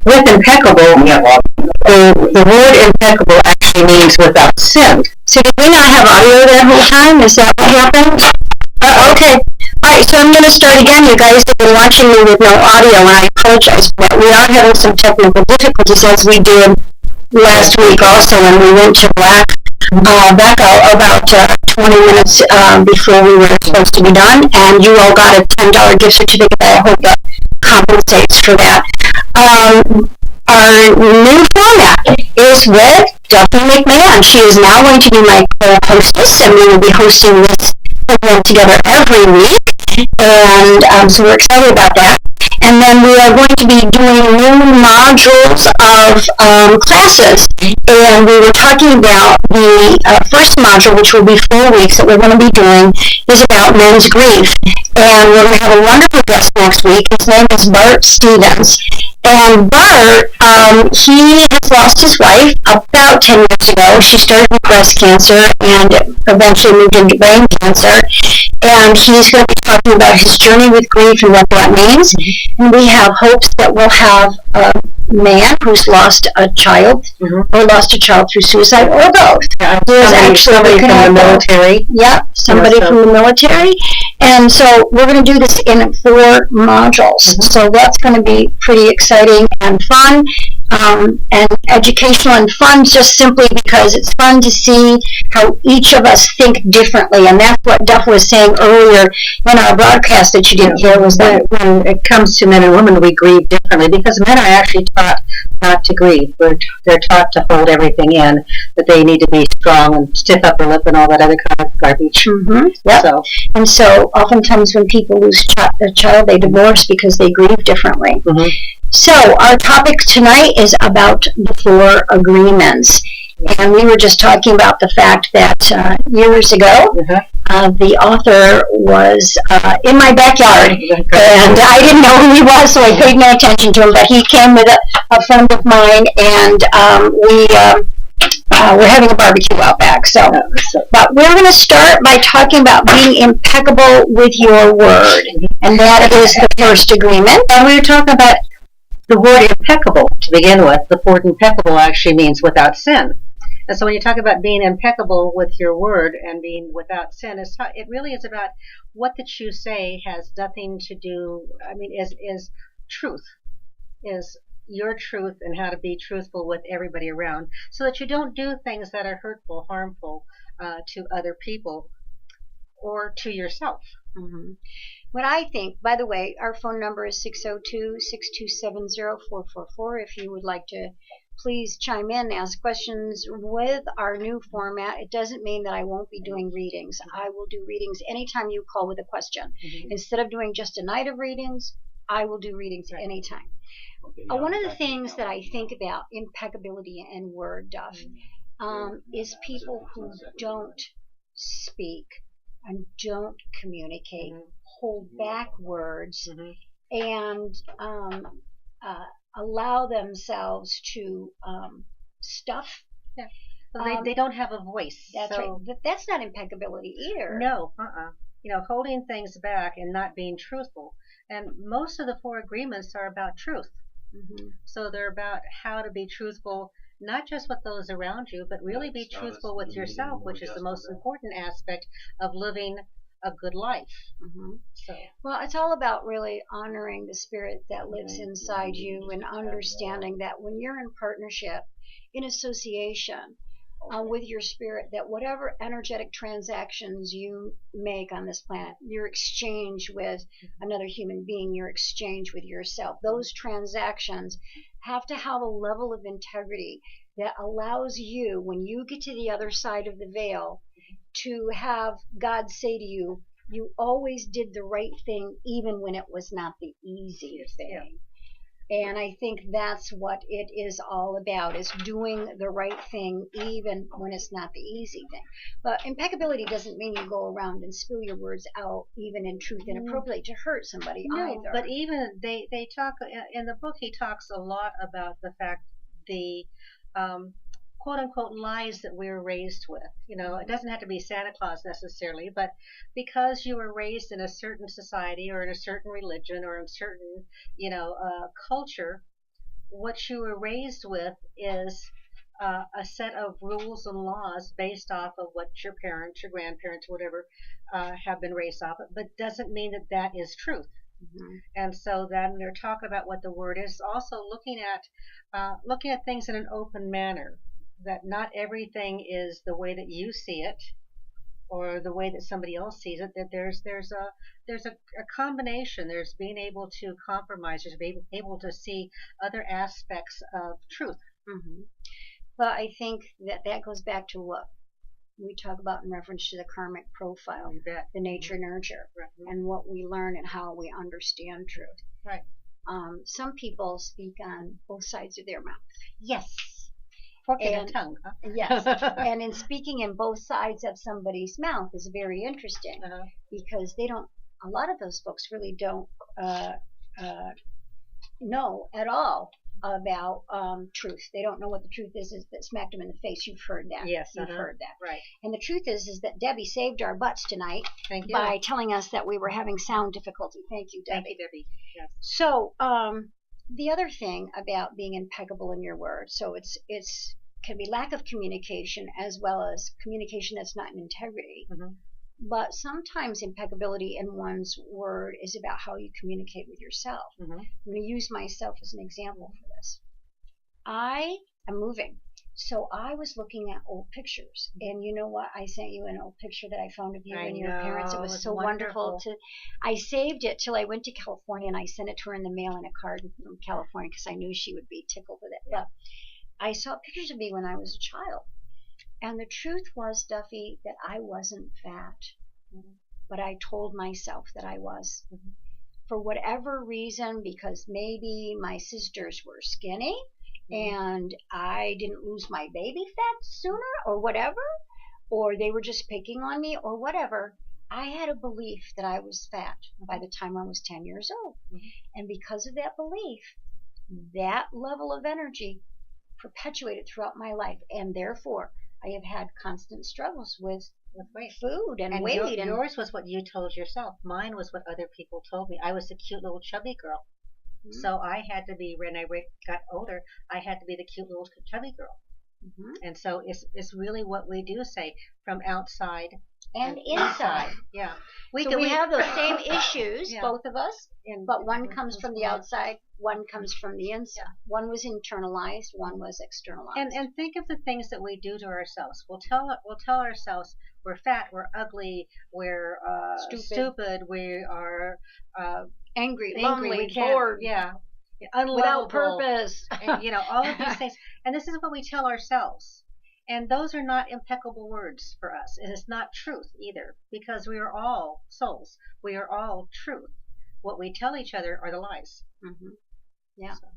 with impeccable, the word impeccable actually means without sin. So did we not have audio that whole time? Is that what happened? Okay. All right, so I'm going to start again. You guys have been watching me with no audio, and I apologize for that. We are having some technical difficulties as we did last week also when we went to back out about 20 minutes before we were supposed to be done, and you all got a $10 gift certificate. I hope that compensates for that. Our new format is with Delphine McMahon. She is now going to be my co-hostess, and we will be hosting this program together every week, and so we're excited about that. And then we are going to be doing new modules of classes, and we were talking about the first module, which will be 4 weeks, that we're going to be doing, is about men's grief. And we're going to have a wonderful guest next week. His name is Bart Stevens. And Bart, he has lost his wife about 10 years ago. She started with breast cancer and eventually moved into brain cancer. And he's going to be talking about his journey with grief and what that means. And we have hopes that we'll have a man who's lost a child, or lost a child through suicide, or both. Somebody from the military. Yeah, somebody from the military. And so we're going to do this in 4 modules. So that's going to be pretty exciting and fun, and educational and fun, just simply because it's fun to see how each of us think differently. And that's what Duff was saying earlier in our broadcast that you didn't hear, was that when it comes to men and women, we grieve differently, because men are actually taught not to grieve. They're taught to hold everything in, that they need to be strong and stiff upper lip and all that other kind of garbage. Yep. So oftentimes when people lose a child, they divorce because they grieve differently. So our topic tonight is about the 4 agreements. And we were just talking about the fact that years ago, the author was in my backyard, and I didn't know who he was, so I paid no attention to him, but he came with a friend of mine, and we're having a barbecue out back. But we're going to start by talking about being impeccable with your word, and that is the first agreement. And we were talking about the word impeccable to begin with. The word impeccable actually means without sin. And so when you talk about being impeccable with your word and being without sin, it really is about what that you say has nothing to do, is truth, is your truth, and how to be truthful with everybody around, so that you don't do things that are hurtful, harmful to other people or to yourself. What I think, by the way, our phone number is 602-627-0444 if you would like to please chime in, ask questions with our new format. It doesn't mean that I won't be doing readings. I will do readings anytime you call with a question. Instead of doing just a night of readings, I will do readings anytime. One of the things that I think about impeccability and word, Duff, is people who don't speak and don't communicate, hold back words, and allow themselves to stuff. They don't have a voice. That's right. That's not impeccability either. No, holding things back and not being truthful. And most of the 4 agreements are about truth. So they're about how to be truthful, not just with those around you, but really be truthful with yourself, which is the most important aspect of living a good life. Well, it's all about really honoring the spirit that lives inside you, and understanding that when you're in partnership, in association with your spirit, that whatever energetic transactions you make on this planet, your exchange with another human being, your exchange with yourself, those transactions have to have a level of integrity that allows you, when you get to the other side of the veil, to have God say to you, you always did the right thing even when it was not the easy thing. And I think that's what it is all about, is doing the right thing even when it's not the easy thing. But impeccability doesn't mean you go around and spill your words out, even in truth inappropriately, to hurt somebody either. But even they talk, in the book, he talks a lot about the fact, the quote-unquote lies that we were raised with. It doesn't have to be Santa Claus necessarily, but because you were raised in a certain society or in a certain religion or in a certain, culture, what you were raised with is a set of rules and laws based off of what your parents, your grandparents, whatever, have been raised off of, but doesn't mean that that is truth. Mm-hmm. And so then they're talking about what the word is, also looking at things in an open manner, that not everything is the way that you see it or the way that somebody else sees it, that there's a combination. There's being able to compromise, there's being able to see other aspects of truth. Mm-hmm. Well, I think that goes back to what we talk about in reference to the karmic profile, the nature nurture, and what we learn and how we understand truth. Right. Some people speak on both sides of their mouth. Yes. Fork in the tongue, huh? Yes. And in speaking in both sides of somebody's mouth is very interesting, because a lot of those folks really don't know at all about truth. They don't know what the truth is that smacked them in the face. You've heard that. Yes, you've heard that. Right. And the truth is that Debbie saved our butts tonight. Thank you. By telling us that we were having sound difficulty. Thank you, Debbie. Thank you, Debbie. Yes. So the other thing about being impeccable in your word, so it's can be lack of communication as well as communication that's not in integrity. Mm-hmm. But sometimes impeccability in one's word is about how you communicate with yourself. Mm-hmm. I'm going to use myself as an example for this. I am moving. So I was looking at old pictures. And you know what? I sent you an old picture that I found of you and your parents. It was so wonderful. I saved it till I went to California, and I sent it to her in the mail in a card from California because I knew she would be tickled with it. But I saw pictures of me when I was a child. And the truth was, Duffy, that I wasn't fat. Mm-hmm. But I told myself that I was. Mm-hmm. For whatever reason, because maybe my sisters were skinny, and I didn't lose my baby fat sooner, or whatever, or they were just picking on me, or whatever, I had a belief that I was fat by the time I was 10 years old. Mm-hmm. And because of that belief, that level of energy perpetuated throughout my life, and therefore I have had constant struggles with weight, food, and weight. Yours was what you told yourself. Mine was what other people told me. I was a cute little chubby girl. Mm-hmm. So I had to be, when I got older, I had to be the cute little chubby girl. Mm-hmm. And so it's really what we do say, from outside and inside. Yeah. We have those same issues, both of us, but one comes from the outside, one comes from the inside. Yeah. One was internalized, one was externalized. And think of the things that we do to ourselves. We'll tell ourselves we're fat, we're ugly, we're stupid, we are angry, lonely, bored, unlovable, without purpose, and, all of these things. And this is what we tell ourselves. And those are not impeccable words for us. It is not truth either, because we are all souls. We are all truth. What we tell each other are the lies. Mm-hmm. Yeah. So.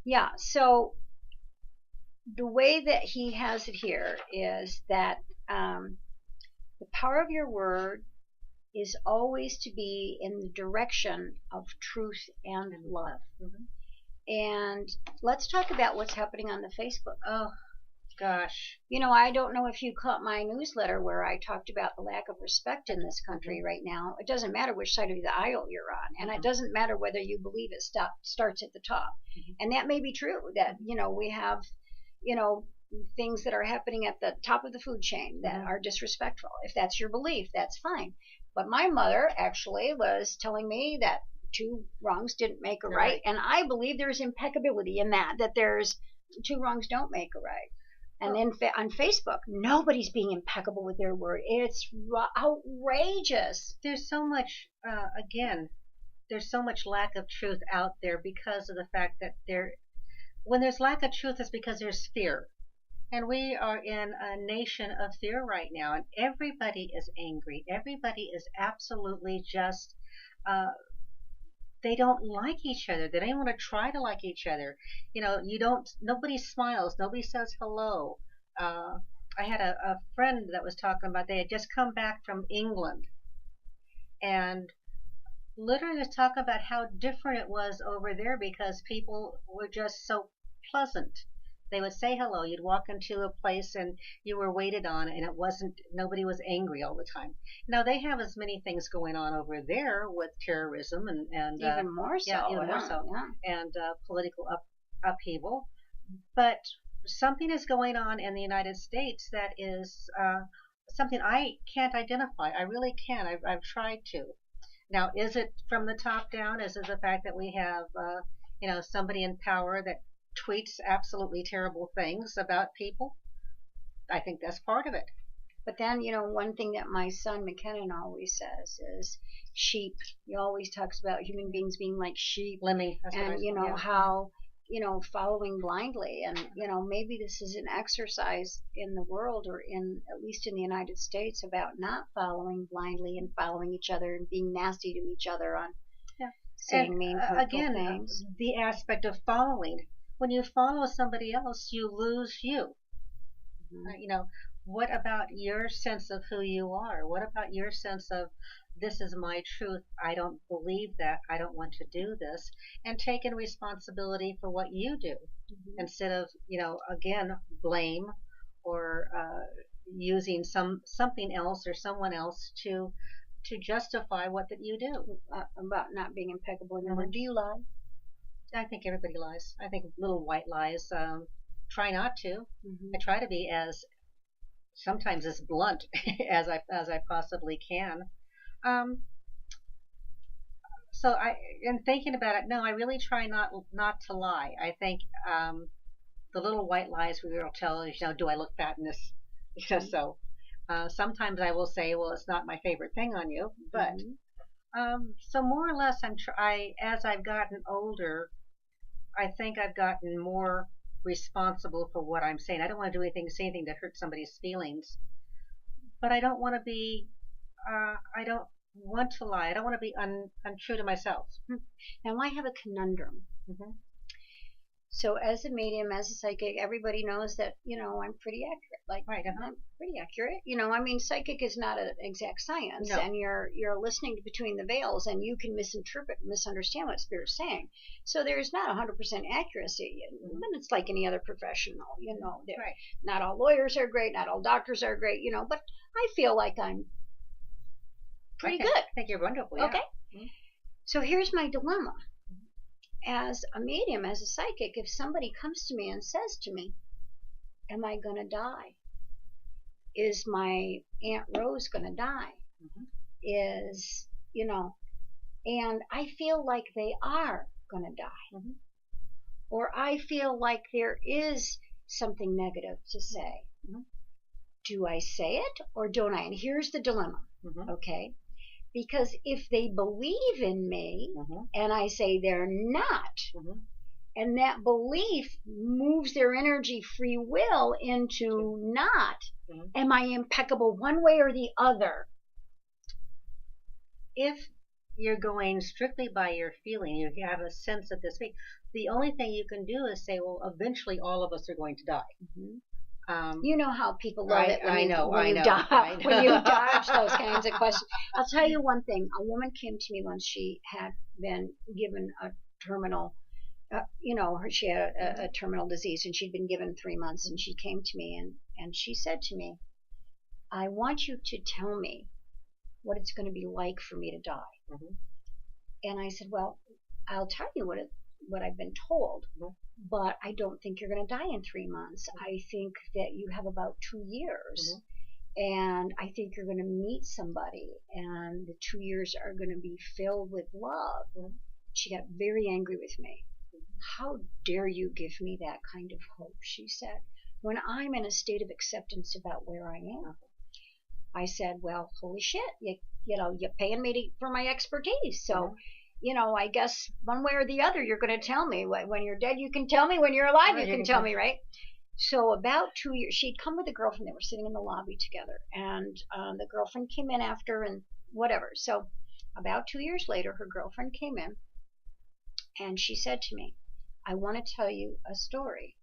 Yeah. So the way that he has it here is that the power of your word is always to be in the direction of truth and love. Mm-hmm. And let's talk about what's happening on the Facebook. Oh, gosh. I don't know if you caught my newsletter where I talked about the lack of respect in this country right now. It doesn't matter which side of the aisle you're on, and it doesn't matter whether you believe it starts at the top. Mm-hmm. And that may be true, that, we have, things that are happening at the top of the food chain that are disrespectful. If that's your belief, that's fine. But my mother actually was telling me that two wrongs didn't make a right. And I believe there's impeccability in that there's two wrongs don't make a right. And then on Facebook, nobody's being impeccable with their word. It's outrageous. There's so much, there's so much lack of truth out there because of the fact that when there's lack of truth, it's because there's fear. And we are in a nation of fear right now, and everybody is angry. Everybody is absolutely just, they don't like each other. They don't even want to try to like each other. Nobody smiles. Nobody says hello. I had a friend that was talking about, they had just come back from England, and literally was talking about how different it was over there because people were just so pleasant. They would say hello. You'd walk into a place and you were waited on, and nobody was angry all the time. Now they have as many things going on over there with terrorism and even more so. Yeah, even more so. Yeah. And political upheaval, but something is going on in the United States that is something I can't identify. I really can't. I've tried to. Now, is it from the top down? Is it the fact that we have, somebody in power that tweets absolutely terrible things about people? I think that's part of it. But then, one thing that my son McKinnon always says is sheep. He always talks about human beings being like sheep. Lemmy. And, how, following blindly. And, maybe this is an exercise in the world, or at least in the United States, about not following blindly and following each other and being nasty to each other on saying mean, hurtful things. The aspect of following. When you follow somebody else, you lose you. Mm-hmm. What about your sense of who you are? What about your sense of, this is my truth, I don't believe that, I don't want to do this, and taking responsibility for what you do, instead of, again, blame or using something else or someone else to justify what that you do. About not being impeccable in your word. Do you lie? I think everybody lies. I think little white lies. Try not to. I try to be sometimes as blunt as I possibly can. So in thinking about it, no, I really try not to lie. I think the little white lies we will tell is, do I look fat in this? So sometimes I will say, well, it's not my favorite thing on you, but so more or less, as I've gotten older, I think I've gotten more responsible for what I'm saying. I don't want to say anything that hurts somebody's feelings, but I don't want to be. I don't want to lie. I don't want to be untrue to myself. Now I have a conundrum. So as a medium, as a psychic, everybody knows that, I'm pretty accurate. Right, I'm pretty accurate. Psychic is not an exact science. No. And you're listening between the veils, and you can misunderstand what Spirit's saying. So there's not 100% accuracy. And it's like any other professional, Right. Not all lawyers are great, not all doctors are great, but I feel like I'm pretty good. I think you're wonderful. Yeah. Okay. So here's my dilemma. As a medium, as a psychic, if somebody comes to me and says to me, am I going to die? Is my Aunt Rose going to die? And I feel like they are going to die. Or I feel like there is something negative to say. Do I say it or don't I? And here's the dilemma, okay? Because if they believe in me and I say they're not, and that belief moves their energy, free will, into not, am I impeccable one way or the other? If you're going strictly by your feeling, you have a sense of this week, the only thing you can do is say, well, eventually all of us are going to die. You know how people love it when I know. when you dodge those kinds of questions. I'll tell you one thing. A woman came to me once. She had been given a terminal, she had a terminal disease, and she'd been given 3 months, and she came to me, and she said to me, I want you to tell me what it's going to be like for me to die. And I said, well, I'll tell you what I've been told. But I don't think you're going to die in 3 months. I think that you have about 2 years. And I think you're going to meet somebody, and the 2 years are going to be filled with love. She got very angry with me. How dare you give me that kind of hope, she said, when I'm in a state of acceptance about where I am. I said, well, holy shit, you're paying me for my expertise. So I guess one way or the other, you're going to tell me. When you're dead, you can tell me. When you're alive, you can tell me, right? So about 2 years, she'd come with a girlfriend. They were sitting in the lobby together. And the girlfriend came in after and whatever. So about 2 years later, her girlfriend came in. And she said to me, I want to tell you a story.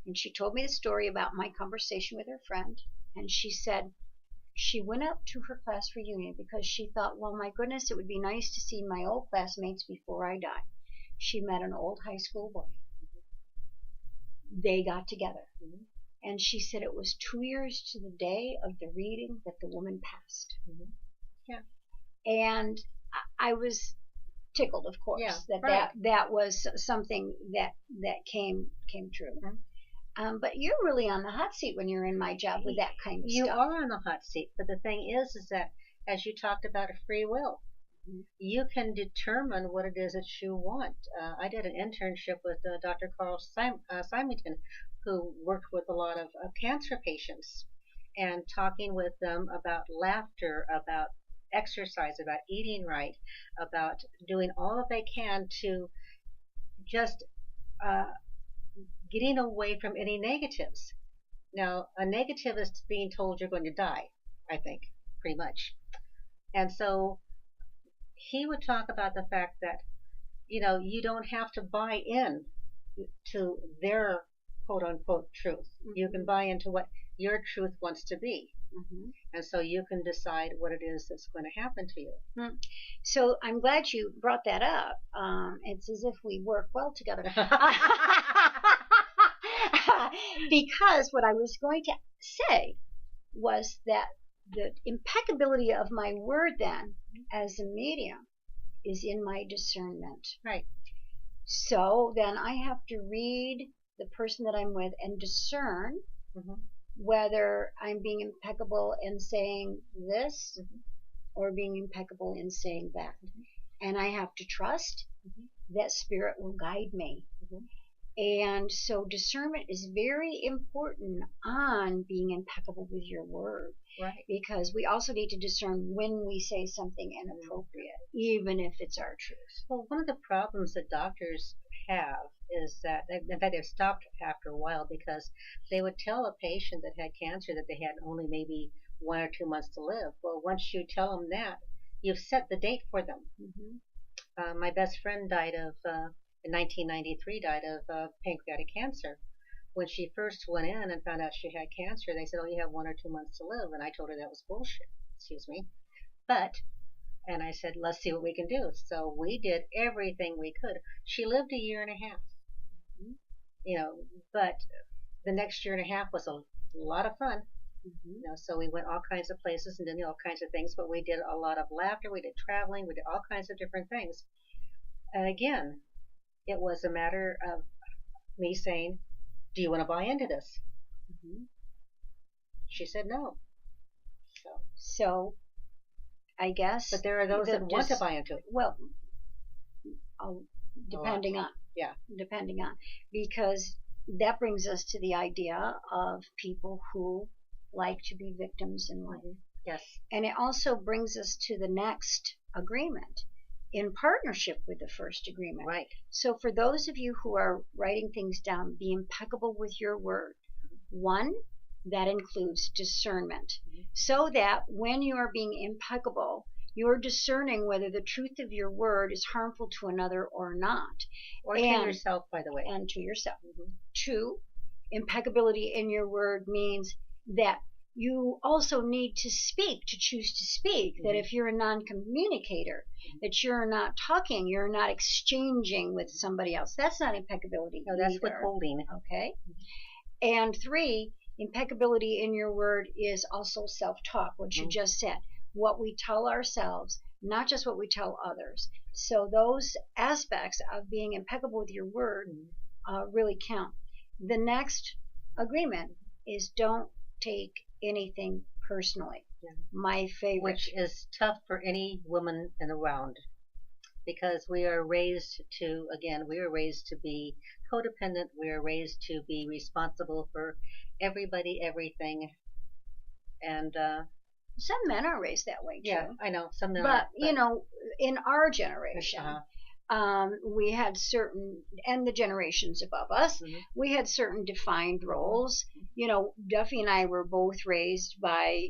And she told me the story about my conversation with her friend. And she said, she went up to her class reunion because she thought, well, my goodness, it would be nice to see my old classmates before I die. She met an old high school boy. They got together. And she said it was 2 years to the day of the reading that the woman passed. Yeah. And I was tickled, of course, Yeah, that, right. that was something that came true. Mhm. But you're really on the hot seat when you're in my job with that kind of You stuff. are on the hot seat, but the thing is that as you talked about a free will, you can determine what it is that you want. I did an internship with Dr. Carl Symington, who worked with a lot of cancer patients, and talking with them about laughter, about exercise, about eating right, about doing all that they can to just uh, getting away from any negatives. Now, a negative is being told you're going to die, I think, pretty much. And so he would talk about the fact that, you don't have to buy in to their quote unquote truth. You can buy into what your truth wants to be. And so you can decide what it is that's going to happen to you. So I'm glad you brought that up. It's as if we work well together. Because what I was going to say was that the impeccability of my word then as a medium is in my discernment. Right. So then I have to read the person that I'm with and discern whether I'm being impeccable in saying this or being impeccable in saying that. And I have to trust that spirit will guide me. And so discernment is very important on being impeccable with your word. Right. Because we also need to discern when we say something inappropriate, even if it's our truth. Well, one of the problems that doctors have is that, in fact, they've stopped after a while because they would tell a patient that had cancer that they had only maybe 1 or 2 months to live. Well, once you tell them that, you've set the date for them. My best friend died of, in 1993, died of pancreatic cancer. When she first went in and found out she had cancer, they said, oh, you have 1 or 2 months to live. And I told her that was bullshit. Excuse me. And I said, let's see what we can do. So we did everything we could. She lived 1.5 years. But the next 1.5 years was a lot of fun. So we went all kinds of places and did all kinds of things, but we did a lot of laughter. We did traveling. We did all kinds of different things. And again, it was a matter of me saying, do you want to buy into this? She said no. So I guess. But there are those that want to buy into it. Well, depending on. Yeah. Depending on. Because that brings us to the idea of people who like to be victims in life. Yes. And it also brings us to the next agreement in partnership with the first agreement. Right. So for those of you who are writing things down, be impeccable with your word. One, that includes discernment. So that when you are being impeccable, you're discerning whether the truth of your word is harmful to another or not. Or to yourself, by the way. And to yourself. Two, impeccability in your word means that you also need to speak, to choose to speak, that if you're a non-communicator, that you're not talking, you're not exchanging with somebody else. That's not impeccability. No, that's withholding. Okay. And three, impeccability in your word is also self-talk, what you just said. What we tell ourselves, not just what we tell others. So those aspects of being impeccable with your word really count. The next agreement is don't take anything personally. My favorite. Which is tough for any woman in around, because we are raised to be codependent. We are raised to be responsible for everybody, everything. And some men are raised that way too. Yeah, I know. Some men but in our generation, we had certain, and the generations above us, we had certain defined roles. Duffy and I were both raised by,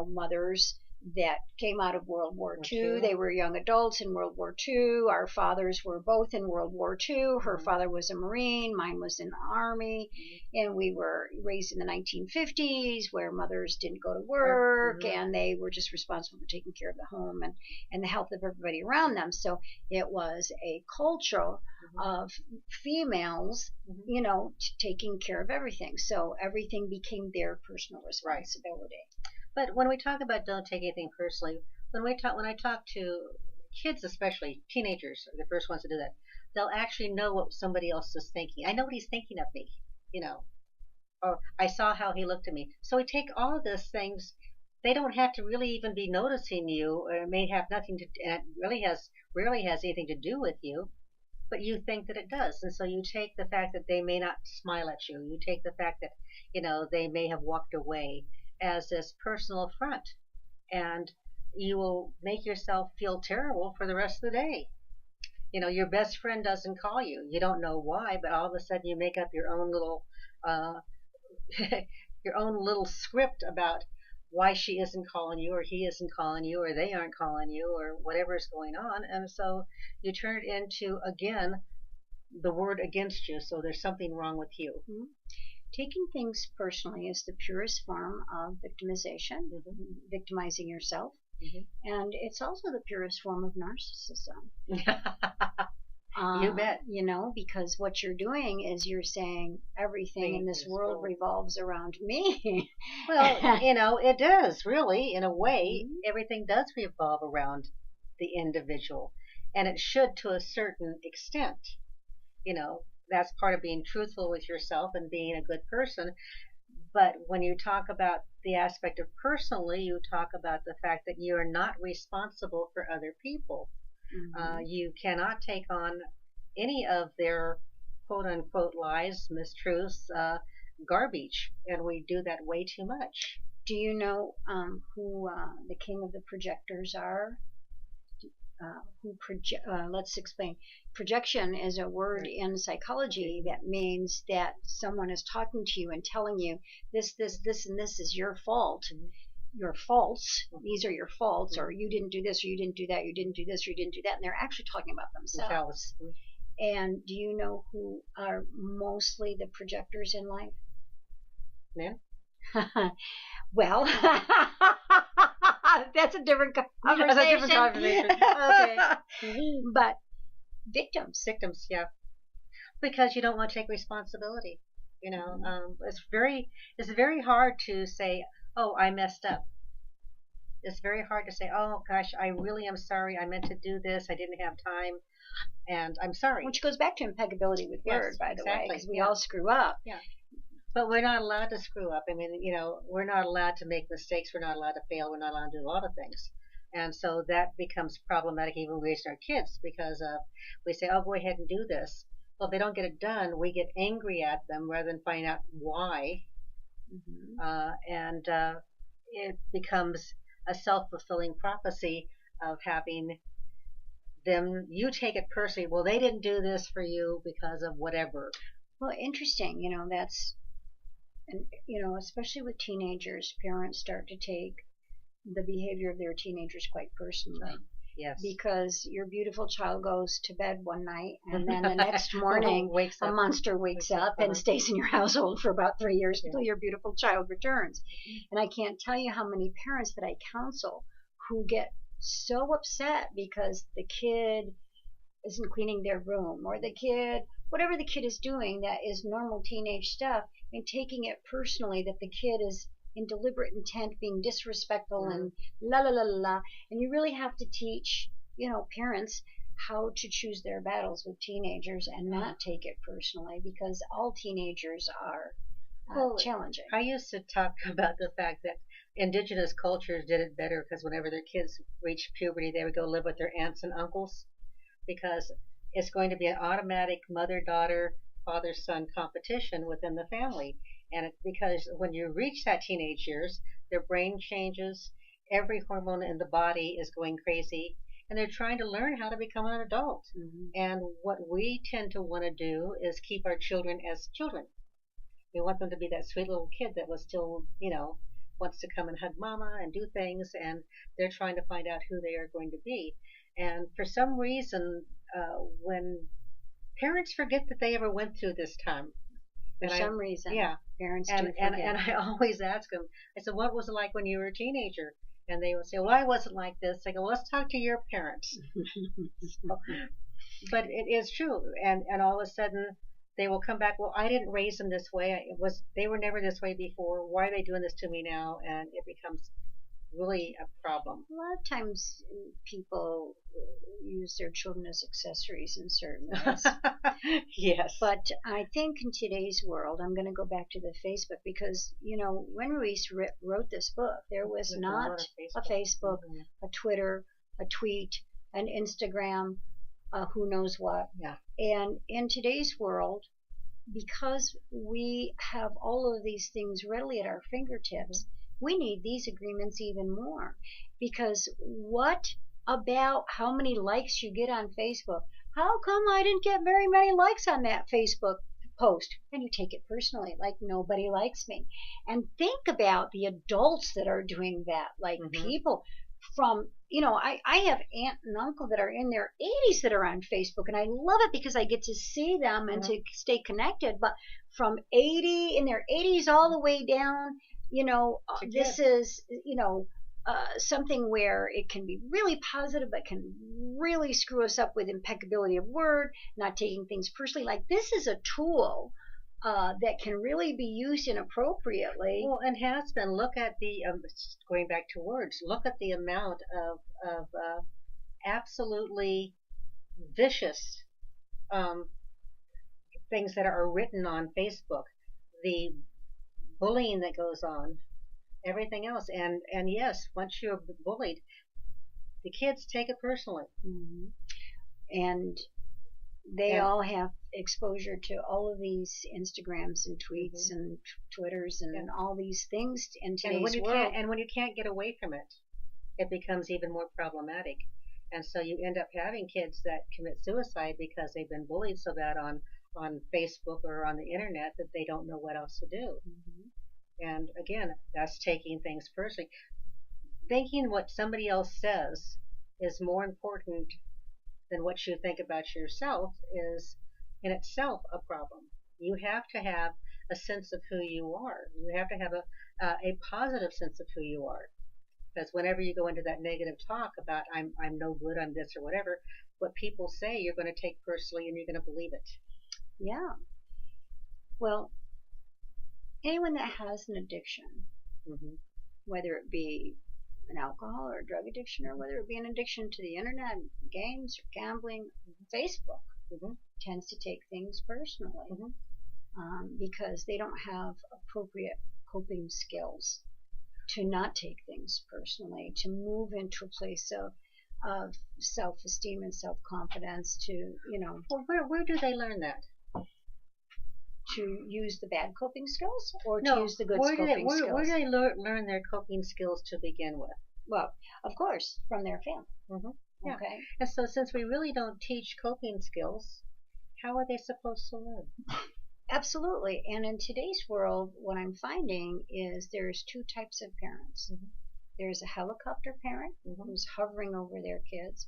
mothers that came out of World War II. They were young adults in World War II. Our fathers were both in World War II. Her father was a Marine. Mine was in the Army. And we were raised in the 1950s where mothers didn't go to work and they were just responsible for taking care of the home and the health of everybody around them. So it was a culture of females, taking care of everything. So everything became their personal responsibility. But when we talk about don't take anything personally, when I talk to kids, especially teenagers, are the first ones to do that. They'll actually know what somebody else is thinking. I know what he's thinking of me, you know, or I saw how he looked at me. So we take all of these things. They don't have to really even be noticing you, or it may have nothing to, and it rarely has anything to do with you, but you think that it does. And so you take the fact that they may not smile at you. You take the fact that, you know, they may have walked away as this personal affront. And you will make yourself feel terrible for the rest of the day. You know, your best friend doesn't call you. You don't know why, but all of a sudden you make up your own little uh, your own little script about why she isn't calling you, or he isn't calling you, or they aren't calling you, or whatever is going on. And so you turn it into, again, the word against you. So there's something wrong with you. Mm-hmm. Taking things personally is the purest form of victimization, victimizing yourself. And it's also the purest form of narcissism. You bet. You know, because what you're doing is you're saying everything in this world revolves around me. Well, you know, it does, really, in a way. Everything does revolve around the individual. And it should to a certain extent. You know, that's part of being truthful with yourself and being a good person. But when you talk about the aspect of personally, you talk about the fact that you are not responsible for other people. You cannot take on any of their quote unquote lies, mistruths, garbage, and we do that way too much. Do you know who the king of the projectors are? Let's explain. Projection is a word in psychology that means that someone is talking to you and telling you this, and this is your fault. Your faults, these are your faults, or you didn't do this, or you didn't do that, you didn't do this, or you didn't do that, and they're actually talking about themselves. And do you know who are mostly the projectors in life? Men? Well, that's a different conversation. That's a different conversation. Okay. But victims. Victims, yeah. Because you don't want to take responsibility. You know, it's very hard to say, oh, I messed up. It's very hard to say, oh gosh, I really am sorry. I meant to do this. I didn't have time, and I'm sorry. Which goes back to impeccability with word, by the way, because we all screw up. Yeah. But we're not allowed to screw up. I mean, you know, we're not allowed to make mistakes. We're not allowed to fail. We're not allowed to do a lot of things. And so that becomes problematic even when we raise our kids, because we say, oh, go ahead and do this. Well, if they don't get it done, we get angry at them rather than finding out why. And it becomes a self-fulfilling prophecy of having them, you take it personally, well, they didn't do this for you because of whatever. Well, interesting, you know, that's, and you know, especially with teenagers, parents start to take the behavior of their teenagers quite personally. Yes. Because your beautiful child goes to bed one night, and then the next morning a monster wakes up and stays in your household for about 3 years until your beautiful child returns. And I can't tell you how many parents that I counsel who get so upset because the kid isn't cleaning their room, or the kid, whatever the kid is doing that is normal teenage stuff, and taking it personally that the kid is in deliberate intent being disrespectful and la la la la. And you really have to teach, you know, parents how to choose their battles with teenagers and not take it personally, because all teenagers are challenging. I used to talk about the fact that indigenous cultures did it better because whenever their kids reached puberty, they would go live with their aunts and uncles, because it's going to be an automatic mother-daughter, father-son competition within the family. And it's because when you reach that teenage years, their brain changes, every hormone in the body is going crazy, and they're trying to learn how to become an adult. And what we tend to want to do is keep our children as children. We want them to be that sweet little kid that was still, you know, wants to come and hug mama and do things, and they're trying to find out who they are going to be. And for some reason, when parents forget that they ever went through this time, for some reason, parents do forget. And I always ask them, I said, what was it like when you were a teenager? And they would say, well, I wasn't like this. I go, well, let's talk to your parents. But it is true. And all of a sudden, they will come back, well, I didn't raise them this way. They were never this way before. Why are they doing this to me now? And it becomes really a problem. A lot of times people use their children as accessories in certain ways. Yes. But I think in today's world, I'm going to go back to the Facebook because, when Ruiz wrote this book, there was not a Facebook, a Twitter, a tweet, an Instagram, who knows what. Yeah. And in today's world, because we have all of these things readily at our fingertips, we need these agreements even more. Because what about how many likes you get on Facebook? How come I didn't get very many likes on that Facebook post? And you take it personally, like nobody likes me. And think about the adults that are doing that, like people from, I have aunt and uncle that are in their 80s that are on Facebook, and I love it because I get to see them and to stay connected. But from in their 80s all the way down, this is, something where it can be really positive, but can really screw us up with impeccability of word, not taking things personally. Like, this is a tool that can really be used inappropriately. Well, and has been. Look at the going back to words. Look at the amount of absolutely vicious things that are written on Facebook, the bullying that goes on, everything else, and yes, once you're bullied, the kids take it personally. And they all have exposure to all of these Instagrams and tweets and Twitters and all these things in today's world. And when you can't get away from it, it becomes even more problematic. And so you end up having kids that commit suicide because they've been bullied so bad on Facebook or on the internet that they don't know what else to do. And again, that's taking things personally. Thinking what somebody else says is more important than what you think about yourself is in itself a problem. You have to have a sense of who you are. You have to have a positive sense of who you are. Because whenever you go into that negative talk about I'm no good, I'm this or whatever, what people say you're going to take personally and you're going to believe it. Yeah. Well, anyone that has an addiction, whether it be an alcohol or a drug addiction, or whether it be an addiction to the internet, games, or gambling, Facebook tends to take things personally because they don't have appropriate coping skills to not take things personally, to move into a place of self-esteem and self-confidence, to, Well, where do they learn that? To use the bad coping skills, or to use the good coping skills? Where do they learn their coping skills to begin with? Well, of course, from their family. Yeah. Okay. And so since we really don't teach coping skills, how are they supposed to learn? Absolutely. And in today's world, what I'm finding is there's two types of parents. There's a helicopter parent who's hovering over their kids,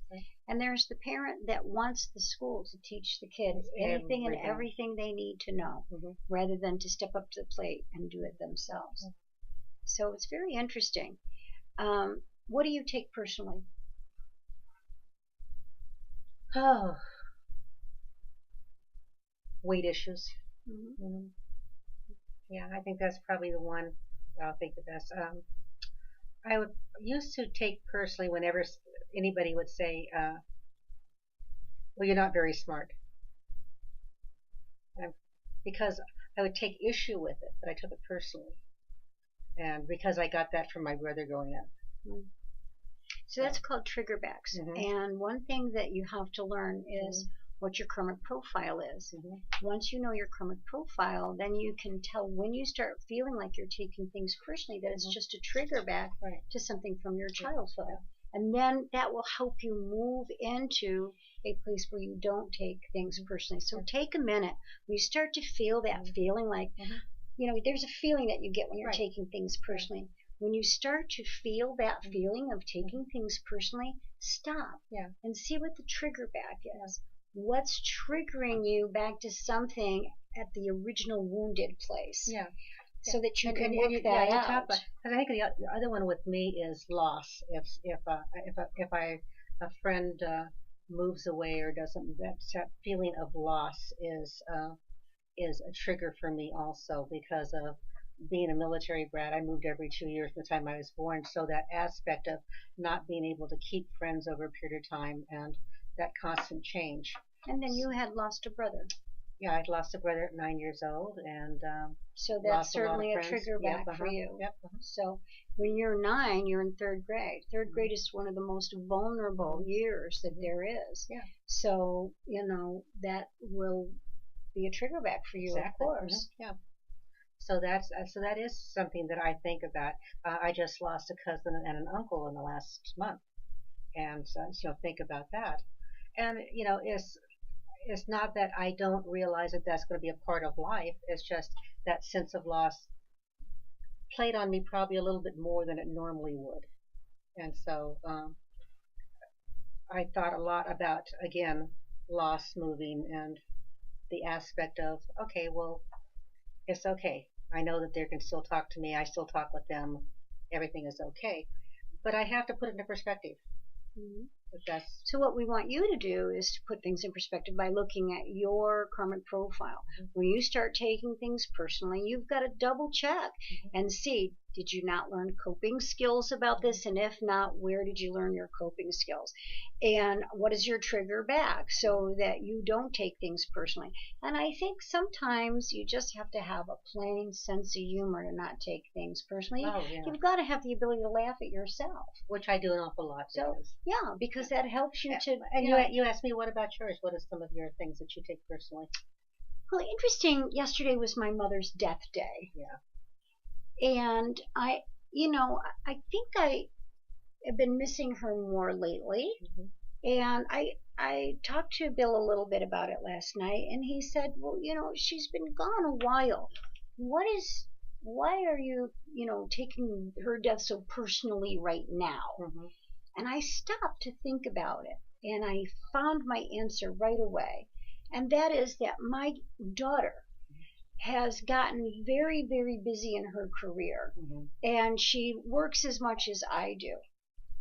and there's the parent that wants the school to teach the kids anything and everything they need to know, rather than to step up to the plate and do it themselves. So it's very interesting. What do you take personally? Oh, weight issues. Yeah, I think that's probably the one I'll think the best. I would used to take personally whenever anybody would say, well, you're not very smart. Because I would take issue with it, but I took it personally. And because I got that from my brother growing up. So that's called trigger backs. And one thing that you have to learn is what your karmic profile is. Once you know your karmic profile, then you can tell when you start feeling like you're taking things personally that it's just a trigger back to something from your childhood. And then that will help you move into a place where you don't take things personally. So take a minute. When you start to feel that feeling like, there's a feeling that you get when you're taking things personally. When you start to feel that feeling of taking things personally, stop and see what the trigger back is. What's triggering you back to something at the original wounded place? So that you can work that out. Because I think the other one with me is loss. If a friend moves away or doesn't, that feeling of loss is a trigger for me also, because of being a military brat, I moved every 2 years from the time I was born. So that aspect of not being able to keep friends over a period of time and that constant change. And then you had lost a brother. Yeah, I'd lost a brother at 9 years old, and so that's certainly a trigger back for you. Yep. So when you're 9, you're in third grade. Third grade is one of the most vulnerable years that there is. Yeah. So that will be a trigger back for you, exactly. Of course. Yeah. So that is something that I think about. I just lost a cousin and an uncle in the last month, and think about that. And it's not that I don't realize that that's going to be a part of life. It's just that sense of loss played on me probably a little bit more than it normally would. And so I thought a lot about, again, loss moving and the aspect of, okay, well, it's okay. I know that they can still talk to me. I still talk with them. Everything is okay. But I have to put it into perspective. Mm-hmm. So what we want you to do is to put things in perspective by looking at your karmic profile. When you start taking things personally, you've got to double check and see, did you not learn coping skills about this? And if not, where did you learn your coping skills? And what is your trigger back so that you don't take things personally? And I think sometimes you just have to have a plain sense of humor to not take things personally. Oh, yeah. You've got to have the ability to laugh at yourself. Which I do an awful lot. So, yeah, because that helps you to... And you asked me, what about yours? What are some of your things that you take personally? Well, interesting, yesterday was my mother's death day. Yeah. And I think I have been missing her more lately. And I talked to Bill a little bit about it last night, and he said, well, she's been gone a while. Why are you, taking her death so personally right now? And I stopped to think about it, and I found my answer right away. And that is that my daughter has gotten very, very busy in her career, and she works as much as I do.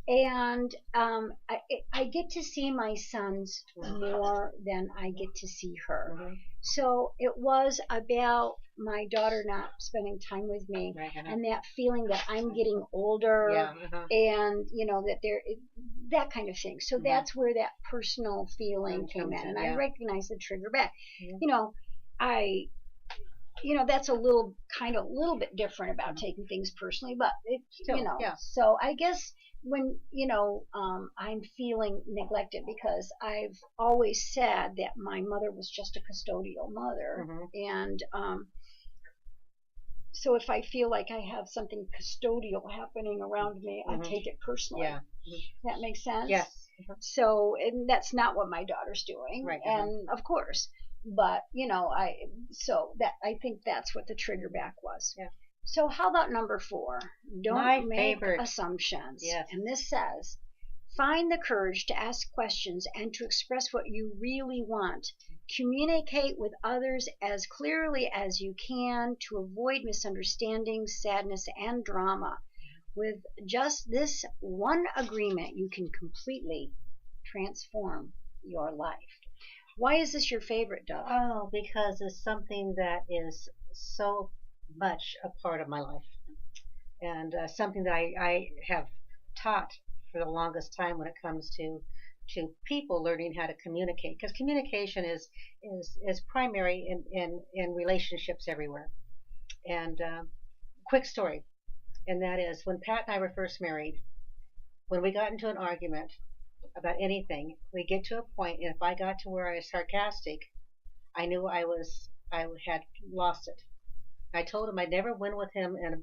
And I get to see my sons more than I get to see her. So it was about my daughter not spending time with me, and that feeling that I'm getting older, and that that kind of thing. So that's where that personal feeling came in, and I recognize the trigger back. That's a little bit different about taking things personally, but so I guess when I'm feeling neglected, because I've always said that my mother was just a custodial mother, and so if I feel like I have something custodial happening around me, I take it personally. That makes sense? Yes. So, and that's not what my daughter's doing, and of course, but I think that's what the trigger back was. So how about number 4? Don't make assumptions. And this says, find the courage to ask questions and to express what you really want. Communicate with others as clearly as you can to avoid misunderstandings, sadness, and drama. With just this one agreement, you can completely transform your life. Why is this your favorite, Dove? Oh, because it's something that is so much a part of my life, and something that I have taught for the longest time when it comes to people learning how to communicate, because communication is primary in relationships everywhere. And quick story, and that is when Pat and I were first married, when we got into an argument about anything, we get to a point, and if I got to where I was sarcastic, I knew I had lost it. I told him I'd never win with him in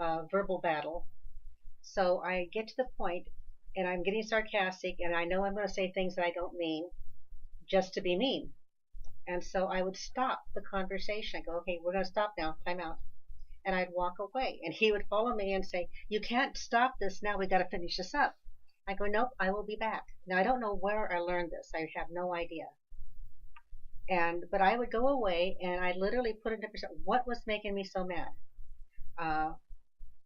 a verbal battle. So I get to the point, and I'm getting sarcastic, and I know I'm going to say things that I don't mean just to be mean. And so I would stop the conversation. I go, okay, we're going to stop now. Time out. And I'd walk away. And he would follow me and say, you can't stop this now. We got to finish this up. I go, nope, I will be back. Now, I don't know where I learned this. I have no idea. But I would go away, and I literally put it into perspective. What was making me so mad?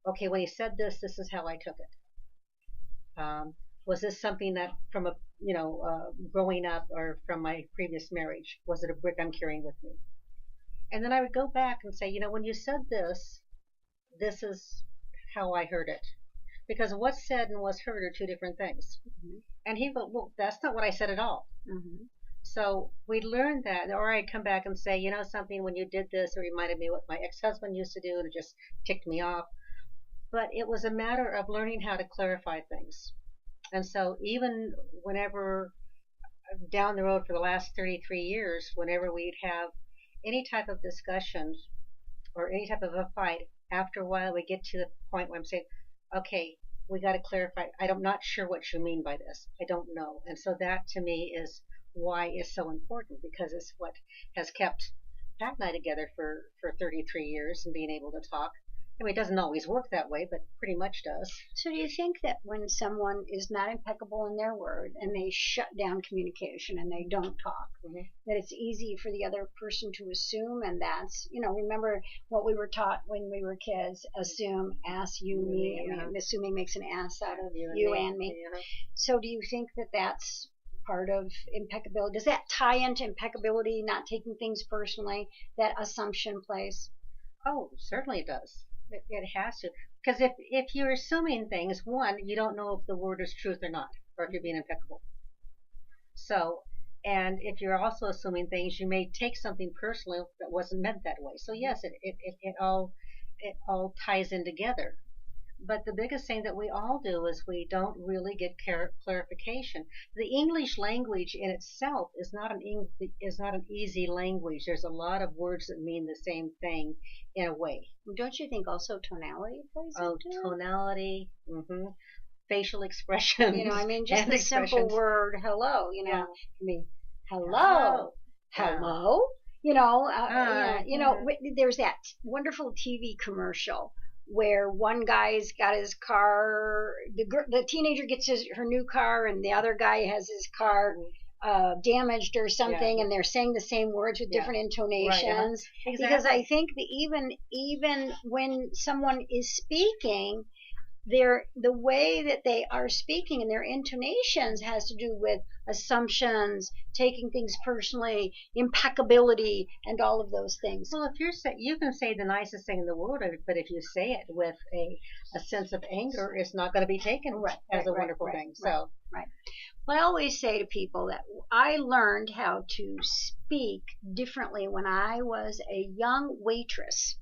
Okay, when he said this is how I took it. Was this something that from growing up or from my previous marriage? Was it a brick I'm carrying with me? And then I would go back and say, when you said this, this is how I heard it. Because what's said and what's heard are two different things. Mm-hmm. And he go, well, that's not what I said at all. Mm-hmm. So we learned that, or I'd come back and say, something, when you did this, it reminded me of what my ex-husband used to do, and it just ticked me off. But it was a matter of learning how to clarify things. And so even whenever, down the road for the last 33 years, whenever we'd have any type of discussion or any type of a fight, after a while we get to the point where I'm saying, okay, we got to clarify. I'm not sure what you mean by this. I don't know. And so that to me is why it's so important, because it's what has kept Pat and I together for 33 years and being able to talk. I mean, it doesn't always work that way, but pretty much does. So do you think that when someone is not impeccable in their word and they shut down communication and they don't talk, that it's easy for the other person to assume, and that's, remember what we were taught when we were kids, assume, ass, you, me. I mean, assuming makes an ass out of you and me. So do you think that that's part of impeccability? Does that tie into impeccability, not taking things personally, that assumption place? Oh, certainly it does. It has to. Because if you're assuming things, one, you don't know if the word is truth or not, or if you're being impeccable. So, and if you're also assuming things, you may take something personally that wasn't meant that way. So yes, it all ties in together. But the biggest thing that we all do is we don't really get clarification. The English language in itself is not an easy language. There's a lot of words that mean the same thing in a way. Don't you think also tonality plays into it? Tonality, facial expression. Just the simple word hello. I mean, hello. There's that wonderful TV commercial where one guy's got his car, the teenager gets her new car, and the other guy has his car damaged or something, and they're saying the same words with different intonations. Right, exactly. Because I think that even when someone is speaking, the way that they are speaking and their intonations has to do with assumptions, taking things personally, impeccability, and all of those things. Well, you can say the nicest thing in the world, but if you say it with a sense of anger, it's not going to be taken as a wonderful thing. So, well, I always say to people that I learned how to speak differently when I was a young waitress.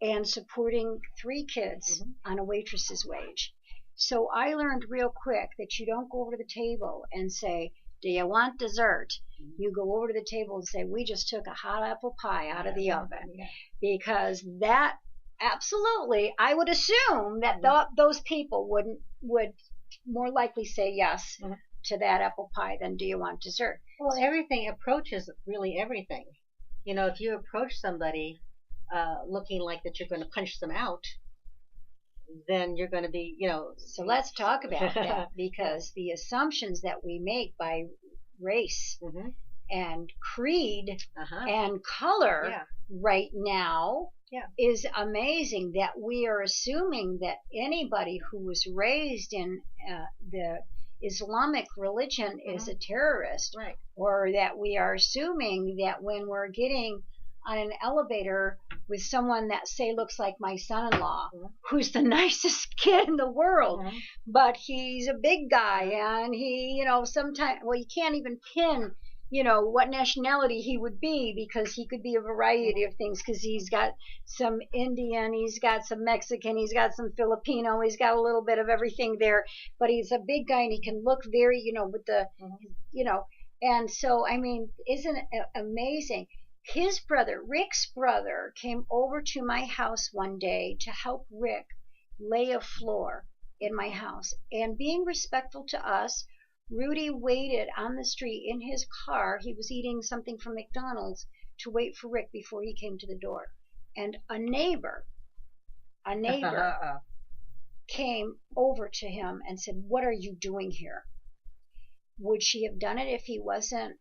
And supporting 3 kids on a waitress's wage. So I learned real quick that you don't go over to the table and say, do you want dessert? You go over to the table and say, we just took a hot apple pie out of the oven. Because that, absolutely, I would assume that those people would more likely say yes to that apple pie than do you want dessert. Well, everything approaches really everything. If you approach somebody looking like that you're going to punch them out, then you're going to be, So let's talk about that, because the assumptions that we make by race and creed and color right now is amazing, that we are assuming that anybody who was raised in the Islamic religion is a terrorist, or that we are assuming that when we're getting on an elevator with someone that say looks like my son-in-law, who's the nicest kid in the world, but he's a big guy, and he, sometimes, well, you can't even pin, what nationality he would be, because he could be a variety of things, because he's got some Indian, he's got some Mexican, he's got some Filipino, he's got a little bit of everything there, but he's a big guy, and he can look very, with the, and so, I mean, isn't it amazing? His brother, Rick's brother, came over to my house one day to help Rick lay a floor in my house. And being respectful to us, Rudy waited on the street in his car. He was eating something from McDonald's to wait for Rick before he came to the door. And a neighbor came over to him and said, "What are you doing here?" Would she have done it if he wasn't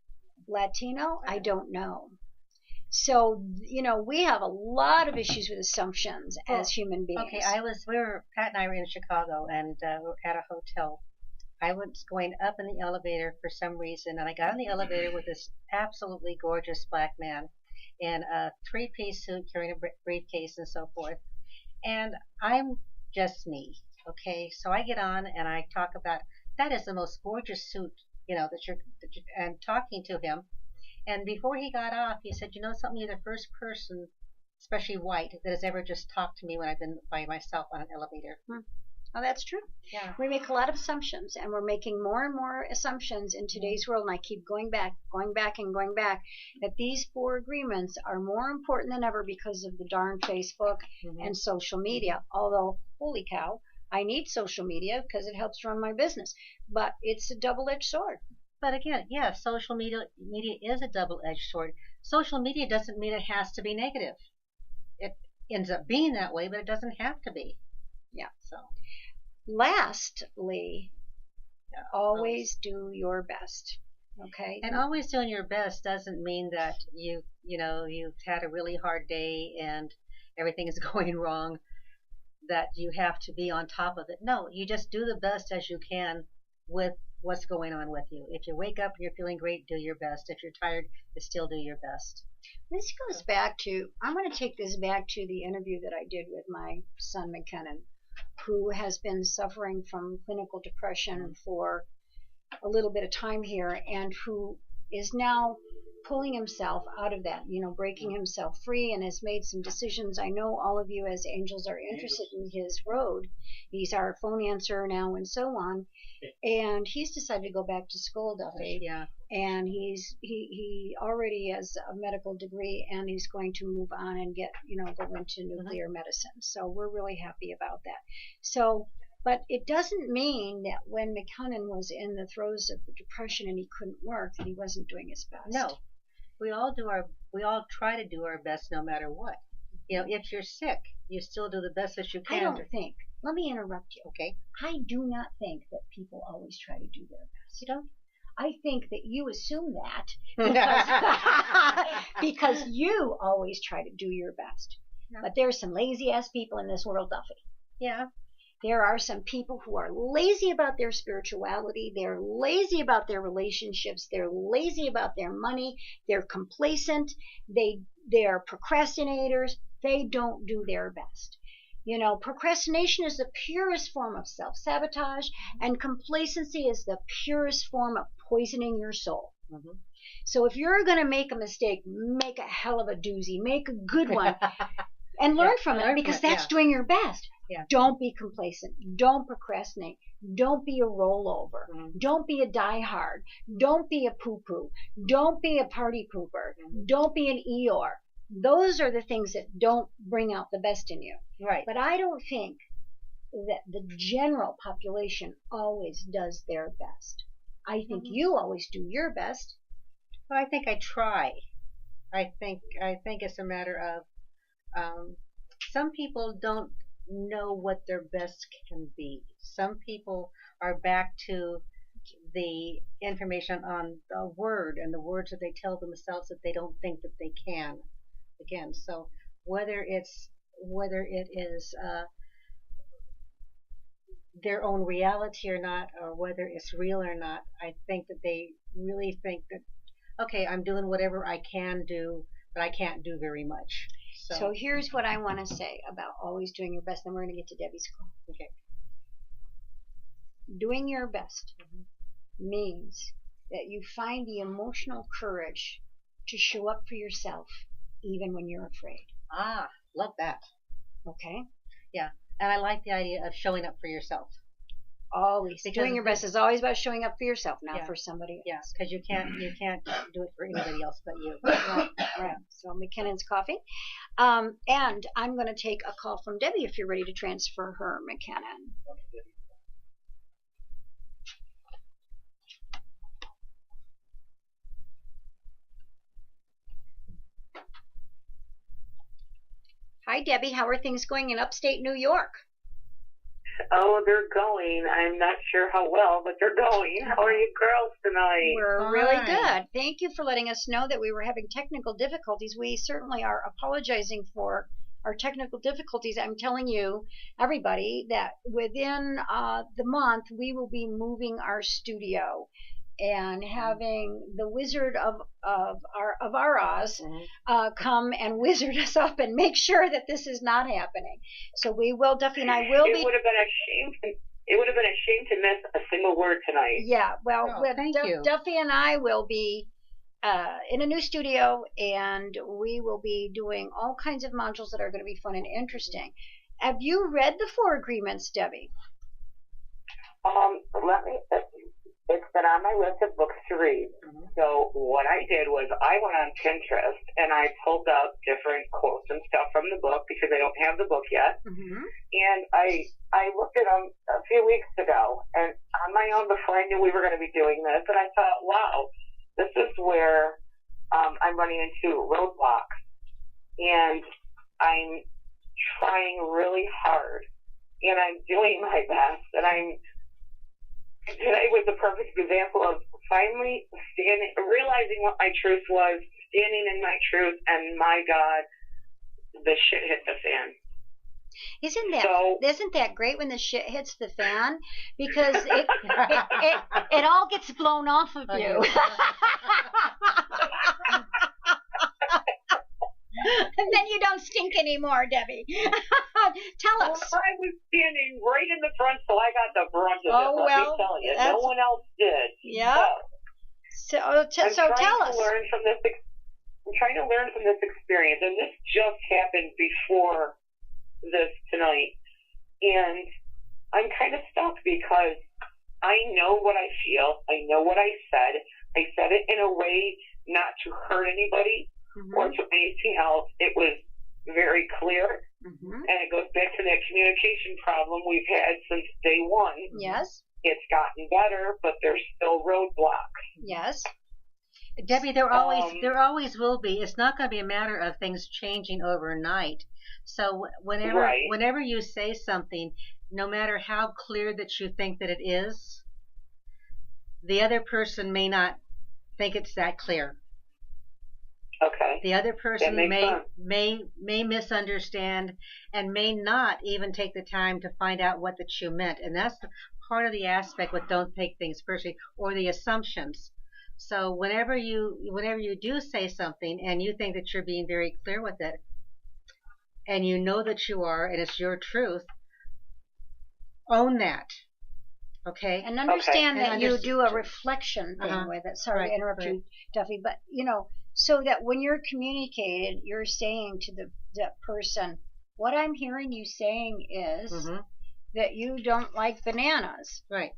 Latino? I don't know. So, we have a lot of issues with assumptions as human beings. Okay, Pat and I were in Chicago, and we're at a hotel. I was going up in the elevator for some reason, and I got in the elevator with this absolutely gorgeous black man. in a three-piece suit, carrying a briefcase and so forth. And I'm just me, okay? So I get on and I talk about that is the most gorgeous suit, and talking to him. And before he got off, he said, you know something, you're the first person, especially white, that has ever just talked to me when I've been by myself on an elevator. Oh, that's true. Yeah. We make a lot of assumptions, and we're making more and more assumptions in today's world, and I keep going back, that these 4 agreements are more important than ever because of the darn Facebook and social media. Although, holy cow, I need social media because it helps run my business. But it's a double-edged sword. But again, yeah, social media is a double-edged sword. Social media doesn't mean it has to be negative. It ends up being that way, but it doesn't have to be. Yeah. So, lastly, always do your best. Okay. And always doing your best doesn't mean that you've had a really hard day and everything is going wrong, that you have to be on top of it. No, you just do the best as you can with what's going on with you. If you wake up and you're feeling great, do your best. If you're tired, you still do your best. This goes back to, I'm going to take this back to the interview that I did with my son McKinnon, who has been suffering from clinical depression for a little bit of time here, and who is now pulling himself out of that, breaking himself free, and has made some decisions. I know all of you as angels are interested in his road. He's our phone answerer now and so on. And he's decided to go back to school, Duffy. Yeah. And he already has a medical degree, and he's going to move on and go into nuclear medicine. So we're really happy about that. So, but it doesn't mean that when McKinnon was in the throes of the depression and he couldn't work, that he wasn't doing his best. No. We all try to do our best no matter what. If you're sick, you still do the best that you can. I don't think. Let me interrupt you. Okay. I do not think that people always try to do their best. You don't? I think that you assume that because you always try to do your best. No. But there's some lazy ass people in this world, Duffy. Yeah. There are some people who are lazy about their spirituality. They're lazy about their relationships. They're lazy about their money. They're complacent. They're procrastinators. They don't do their best. Procrastination is the purest form of self-sabotage, and complacency is the purest form of poisoning your soul. Mm-hmm. So if you're going to make a mistake, make a hell of a doozy. Make a good one. And learn from it, because that's doing your best. Yeah. Don't be complacent. Don't procrastinate. Don't be a rollover. Mm-hmm. Don't be a diehard. Don't be a poo-poo. Don't be a party pooper. Mm-hmm. Don't be an Eeyore. Those are the things that don't bring out the best in you. Right. But I don't think that the general population always does their best. I think you always do your best. Well, I think I try. I think it's a matter of some people don't know what their best can be. Some people are back to the information on the word and the words that they tell themselves that they don't think that they can. Again, so whether it is their own reality or not, or whether it's real or not, I think that they really think that, okay, I'm doing whatever I can do, but I can't do very much. So here's what I want to say about always doing your best, then we're going to get to Debbie's call. Okay. Doing your best means that you find the emotional courage to show up for yourself even when you're afraid. Ah, love that. Okay? Yeah, and I like the idea of showing up for yourself. Always. Doing your best is always about showing up for yourself, not for somebody else. Yes, because you can't do it for anybody else but you. Right. So McKinnon's coffee. And I'm going to take a call from Debbie if you're ready to transfer her, McKinnon. Hi, Debbie. How are things going in upstate New York? Oh, they're going. I'm not sure how well, but they're going. How are you girls tonight? We're really good. Thank you for letting us know that we were having technical difficulties. We certainly are apologizing for our technical difficulties. I'm telling you, everybody, that within the month, we will be moving our studio and having the Wizard of our in-laws come and wizard us up and make sure that this is not happening. So we will, Duffy and I will be. It would have been a shame. It would have been a shame to miss a single word tonight. Yeah, well, thank you. Duffy and I will be in a new studio, and we will be doing all kinds of modules that are going to be fun and interesting. Have you read the 4 agreements, Debbie? It's been on my list of books to read. So what I did was I went on Pinterest and I pulled up different quotes and stuff from the book because I don't have the book yet. And I looked at them a few weeks ago and on my own before I knew we were going to be doing this. And I thought, wow, this is where I'm running into roadblocks. And I'm trying really hard. And I'm doing my best. And today was the perfect example of finally realizing what my truth was, standing in my truth, and my God, the shit hit the fan. Isn't that great when the shit hits the fan? Because it all gets blown off of you. And then you don't stink anymore, Debbie. Tell us. Well, I was standing right in the front, so I got the brunt of it. Let me tell you, no one else did. Yeah. So tell us. I'm trying to learn from this experience, and this just happened before this tonight, and I'm kind of stuck because I know what I feel. I know what I said. I said it in a way not to hurt anybody. Or to anything else. It was very clear, and it goes back to that communication problem we've had since day one. Yes. It's gotten better, but there's still roadblocks. Yes. Debbie, there always will be. It's not going to be a matter of things changing overnight. So whenever you say something, no matter how clear that you think that it is, the other person may not think it's that clear. Okay. The other person may misunderstand and may not even take the time to find out what that you meant, and that's part of the aspect with don't take things personally or the assumptions. So whenever you do say something and you think that you're being very clear with it, and you know that you are, and it's your truth, own that. Okay. And understand that you do a reflection thing with it. Sorry to interrupt you, Duffy, but so that when you're communicating, you're saying to the person, what I'm hearing you saying is that you don't like bananas. Right.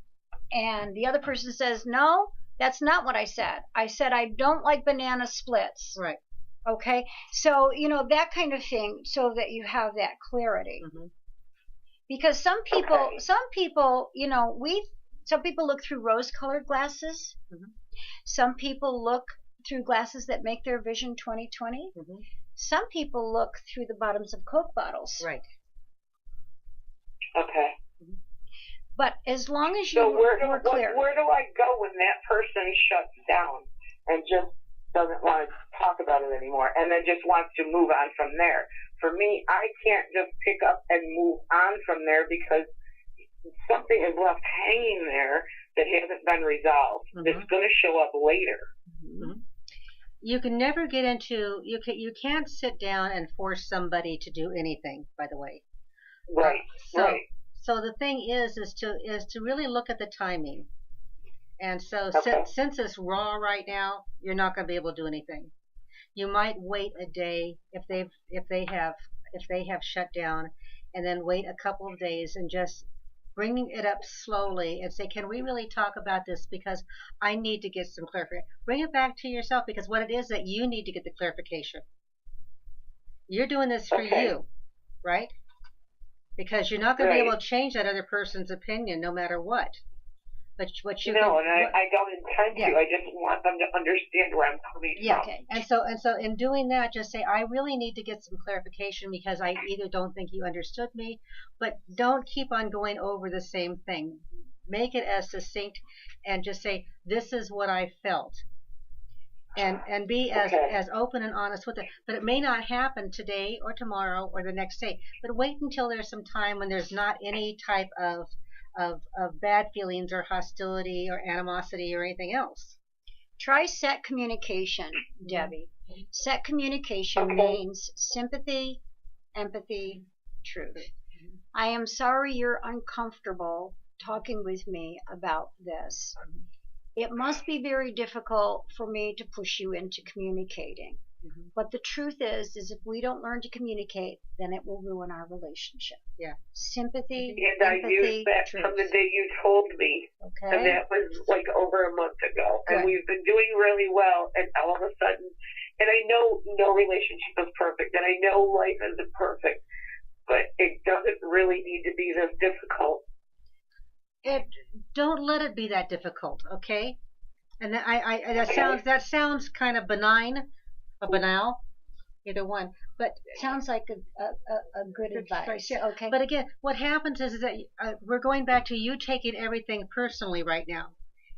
And the other person says, no, that's not what I said. I said I don't like banana splits. Right. Okay. So, that kind of thing, so that you have that clarity. Because some people, some people look through rose-colored glasses. Some people look through glasses that make their vision 20/20. Some people look through the bottoms of Coke bottles. Right. Okay. But as long as you're clear. Where do I go when that person shuts down and just doesn't want to talk about it anymore and then just wants to move on from there? For me, I can't just pick up and move on from there because something is left hanging there that hasn't been resolved. It's going to show up later. You can never get into you can't sit down and force somebody to do anything, by the way. Right. So the thing is to really look at the timing. And so since it's raw right now, you're not going to be able to do anything. You might wait a day if they have shut down, and then wait a couple of days and just bringing it up slowly and say, can we really talk about this, because I need to get some clarification. Bring it back to yourself, because what it is that you need to get the clarification. You're doing this for you, right? Because you're not going to be able to change that other person's opinion no matter what. But what you I don't intend to. I just want them to understand where I'm coming from. Okay. And so in doing that, just say, I really need to get some clarification because I either don't think you understood me, but don't keep on going over the same thing. Make it as succinct and just say, this is what I felt. And be as open and honest with it. But it may not happen today or tomorrow or the next day. But wait until there's some time when there's not any type of bad feelings or hostility or animosity or anything else. Try set communication, Debbie. Set communication means sympathy, empathy, truth. I am sorry you're uncomfortable talking with me about this. It must be very difficult for me to push you into communicating. But the truth is if we don't learn to communicate, then it will ruin our relationship. Yeah. Sympathy, And empathy, I used that truth. from the day you told me. Okay. And that was like over a month ago. Good. And we've been doing really well, and all of a sudden, and I know no relationship is perfect, and I know life isn't perfect, but it doesn't really need to be this difficult. Don't let it be that difficult, okay? And that sounds kind of benign, or banal, either one. But Sounds like a good advice. Yeah. Okay. But again, what happens is that we're going back to you taking everything personally right now.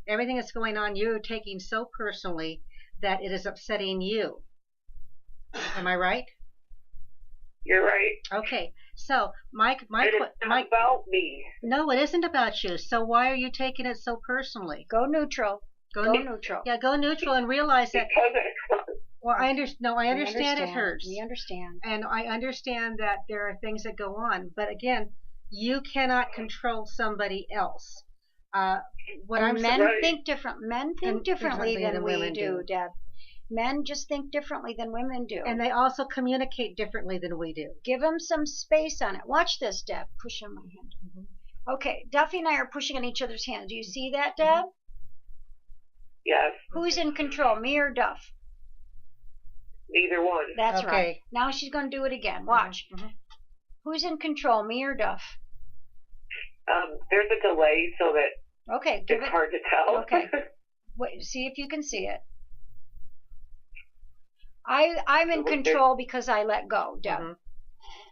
Everything that's going on, you're taking so personally that it is upsetting you. Am I right? You're right. Okay. So It's not about me. No, it isn't about you. So why are you taking it so personally? Go neutral. Go neutral. Yeah, go neutral and realize that. Because Well, I understand it hurts. We understand. And I understand that there are things that go on. But again, you cannot control somebody else. Men think different. Men think differently than we women do, Deb. Men just think differently than women do. And they also communicate differently than we do. Give them some space on it. Watch this, Deb. Push on my hand. Okay, Duffy and I are pushing on each other's hands. Do you see that, Deb? yes, Who's in control, me or Duff? neither one. That's Okay. right. Now she's going to do it again. Watch. Who's in control, me or Duff? There's a delay so that Okay, give it's it. hard to tell. Okay. Wait, see if you can see it. I'm in control because I let go, Deb.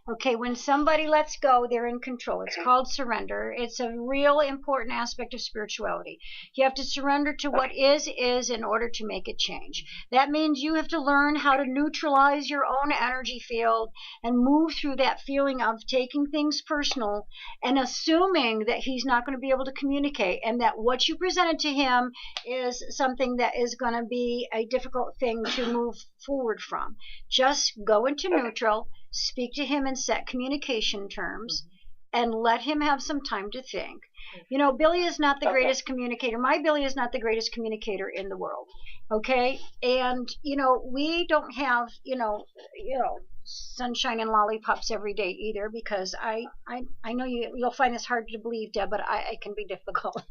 Okay, when somebody lets go, they're in control. It's called surrender. It's a real important aspect of spirituality. You have to surrender to what is in order to make it change. That means you have to learn how to neutralize your own energy field and move through that feeling of taking things personal and assuming that he's not going to be able to communicate and that what you presented to him is something that is going to be a difficult thing to move forward from. Just go into neutral. Speak to him in set communication terms and let him have some time to think. You know, Billy is not the greatest communicator. My Billy is not the greatest communicator in the world. Okay? And, you know, we don't have, you know, sunshine and lollipops every day either because I know you'll find this hard to believe, Deb, but I can be difficult.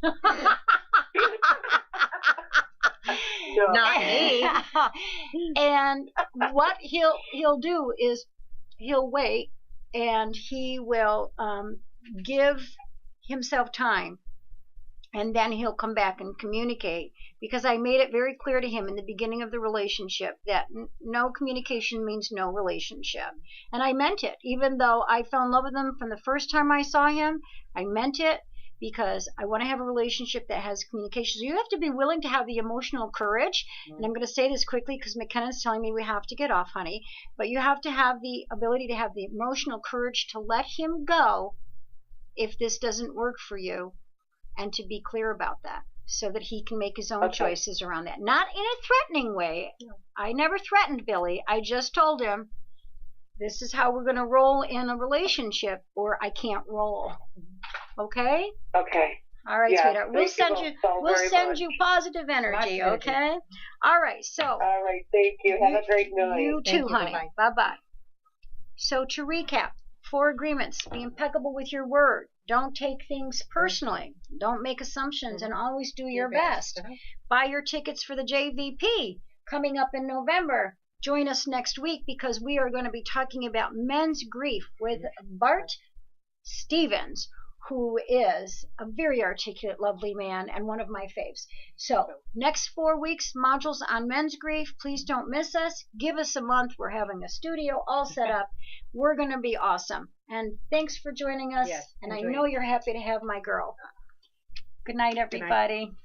Not me. And what he'll do is he'll wait and he will give himself time and then he'll come back and communicate because I made it very clear to him in the beginning of the relationship that no communication means no relationship. And I meant it. Even though I fell in love with him from the first time I saw him, I meant it because I want to have a relationship that has communication. So you have to be willing to have the emotional courage. And I'm going to say this quickly because McKenna's telling me we have to get off, honey. But you have to have the ability to have the emotional courage to let him go if this doesn't work for you and to be clear about that so that he can make his own choices around that. Not in a threatening way. I never threatened Billy. I just told him, this is how we're going to roll in a relationship or I can't roll. Okay? Okay. All right, sweetheart. We'll send you positive energy, Lots of okay? All right, so. All right, thank you. Have a great night. You too, honey. Bye-bye. Bye-bye. So to recap, 4 agreements. Be impeccable with your word. Don't take things personally. Don't make assumptions and always do your best. Buy your tickets for the JVP coming up in November. Join us next week because we are going to be talking about men's grief with Bart Stevens, who is a very articulate, lovely man and one of my faves. So next 4 weeks, modules on men's grief. Please don't miss us. Give us a month. We're having a studio all set up. We're going to be awesome. And thanks for joining us. Yes, and I know you're happy to have my girl. Good night, everybody. Good night.